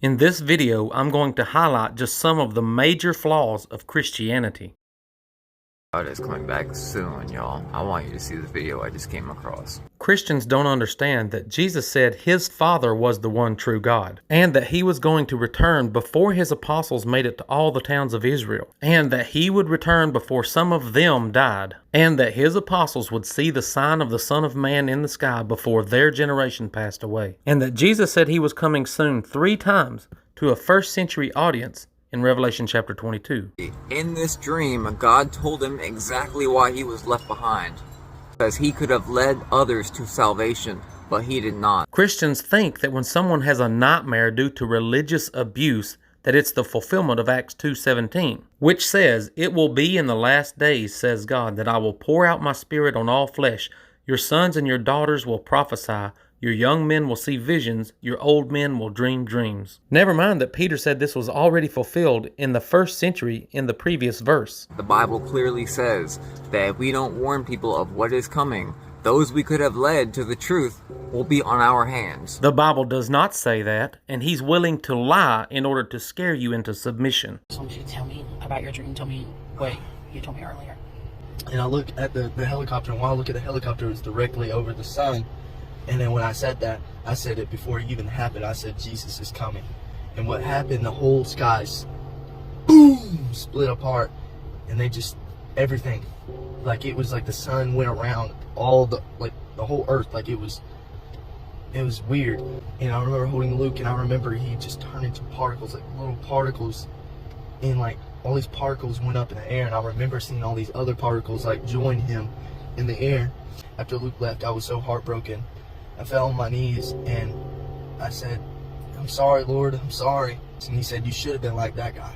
In this video, I'm going to highlight just some of the major flaws of Christianity. God is coming back soon, y'all. I want you to see this video I just came across. Christians don't understand that Jesus said his Father was the one true God, and that he was going to return before his apostles made it to all the towns of Israel, and that he would return before some of them died, and that his apostles would see the sign of the Son of Man in the sky before their generation passed away, and that Jesus said he was coming soon 3 times to a first century audience in Revelation chapter 22. In this dream, God told him exactly why he was left behind. Because he could have led others to salvation, but he did not. Christians think that when someone has a nightmare due to religious abuse, that it's the fulfillment of Acts 2:17, which says, "It will be in the last days, says God, that I will pour out my spirit on all flesh. Your sons and your daughters will prophesy. Your young men will see visions. Your old men will dream dreams." Never mind that Peter said this was already fulfilled in the first century in the previous verse. The Bible clearly says that if we don't warn people of what is coming, those we could have led to the truth will be on our hands. The Bible does not say that, and he's willing to lie in order to scare you into submission. I want you to tell me about your dream. Tell me what you told me earlier. And I look at the helicopter, and while I look at the helicopter, it's directly over the sun. And then when I said that, I said it before it even happened. I said, Jesus is coming. And what happened, the whole skies, boom, split apart. And they just, everything, like it was like the sun went around all the, like the whole earth, like it was weird. And I remember holding Luke, and I remember he just turned into particles, like little particles. And like all these particles went up in the air. And I remember seeing all these other particles like join him in the air. After Luke left, I was so heartbroken. I fell on my knees and I said, "I'm sorry, Lord, I'm sorry." And he said, "You should have been like that guy,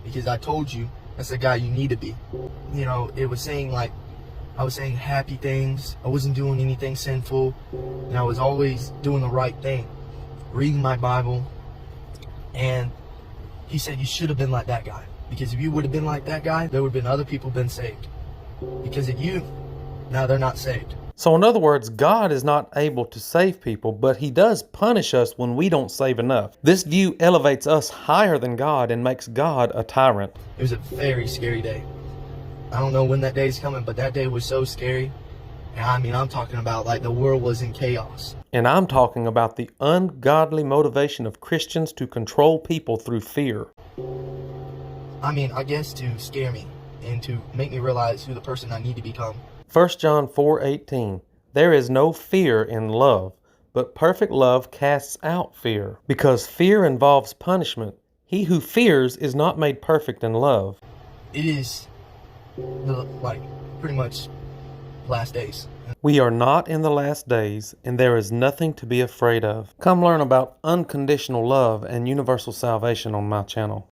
because I told you that's the guy you need to be." You know, it was saying like, I was saying happy things. I wasn't doing anything sinful, and I was always doing the right thing, reading my Bible. And he said, "You should have been like that guy, because if you would have been like that guy, there would have been other people been saved. Because of you, now they're not saved." So in other words, God is not able to save people, but he does punish us when we don't save enough. This view elevates us higher than God and makes God a tyrant. It was a very scary day. I don't know when that day is coming, but that day was so scary. And I mean, I'm talking about like the world was in chaos. And I'm talking about the ungodly motivation of Christians to control people through fear. I mean, I guess to scare me and to make me realize who the person I need to become. 1 John 4:18, "There is no fear in love, but perfect love casts out fear, because fear involves punishment. He who fears is not made perfect in love." It is like pretty much last days. We are not in the last days, and there is nothing to be afraid of. Come learn about unconditional love and universal salvation on my channel.